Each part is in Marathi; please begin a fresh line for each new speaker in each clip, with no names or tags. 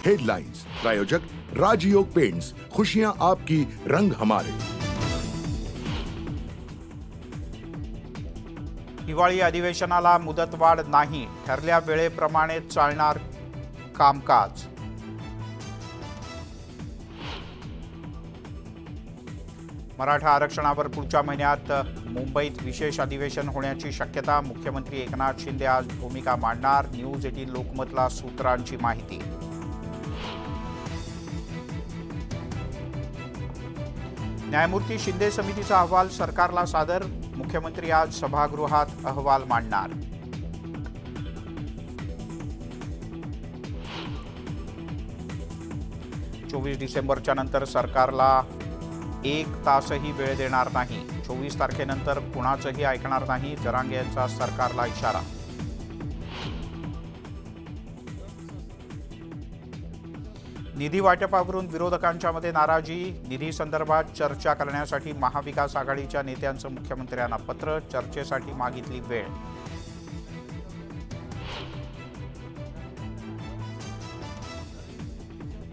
हेडलाइंस प्रायोजक राजयोग पेंट्स, खुशियां आपकी, रंग हमारे।
हिवाळी अधिवेशनाला मुदतवाढ नाही, ठरल्या वेळेप्रमाणे चालणार कामकाज। मराठा आरक्षणावर पुढच्या महिन्यात मुंबईत विशेष अधिवेशन होण्याची शक्यता। मुख्यमंत्री एकनाथ शिंदे आज भूमिका मांडणार। न्यूज 18 लोकमतला सूत्रांची माहिती। न्यायमूर्ती शिंदे समितीचा अहवाल सरकारला सादर। मुख्यमंत्री आज सभागृहात अहवाल मांडणार। डिसेंबरच्या नंतर सरकारला 1 तासही वेळ देणार नाही। 24 तारखेनंतर कुणाचंही ऐकणार नाही, जरांगे यांचा सरकारला इशारा। निधी वाटपावरून विरोधकांच्या मध्ये नाराजी। निधी संदर्भात चर्चा करण्यासाठी महाविकास आघाडीच्या नेत्यांचं मुख्यमंत्र्यांना पत्र। चर्चेसाठी मागितली वेळ।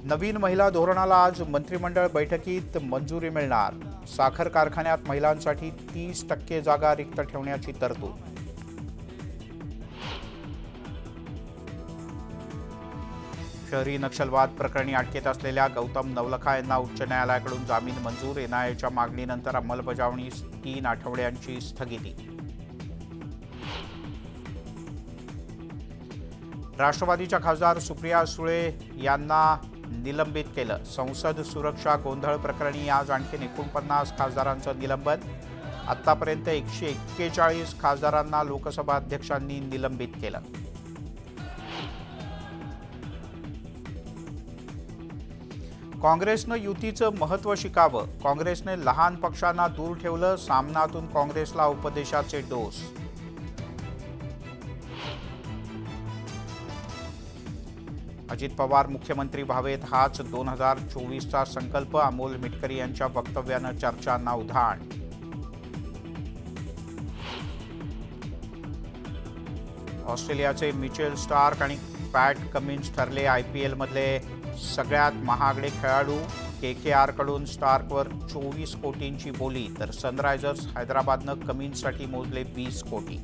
नवीन महिला धोरणाला आज मंत्रिमंडळ बैठकीत मंजुरी मिळणार। साखर कारखान्यात महिलांसाठी 30% जागा रिक्त ठेवण्याची तरतूद। शहरी नक्षलवाद प्रकरणी अटकेत असलेल्या गौतम नवलखा यांना उच्च न्यायालयाकडून जामीन मंजूर। एनआयएच्या मागणीनंतर अंमलबजावणीस 3 आठवड्यांची स्थगिती। राष्ट्रवादीच्या खासदार सुप्रिया सुळे यांना निलंबित केलं। संसद सुरक्षा गोंधळ प्रकरणी आज आणखी 49 खासदारांचं निलंबन। आतापर्यंत 141 खासदारांना लोकसभा अध्यक्षांनी निलंबित केलं। काँग्रेसनं युतीचं महत्त्व शिकावं। काँग्रेसने लहान पक्षांना दूर ठेवलं। सामनातून काँग्रेसला उपदेशाचे डोस। अजित पवार मुख्यमंत्री व्हावेत हाच 2024चा संकल्प। अमोल मिटकरी यांच्या वक्तव्यानं चर्चांना उधाण। ऑस्ट्रेलियाचे मिचेल स्टार्क आणि पॅट कमिन्स ठरले IPL मधले सगळ्यात महागडे खेळाडू। KKRकडून स्टार्कवर 24 कोटींची बोली, तर सनरायझर्स हैदराबादनं कमिन्ससाठी मोजले 20 कोटी।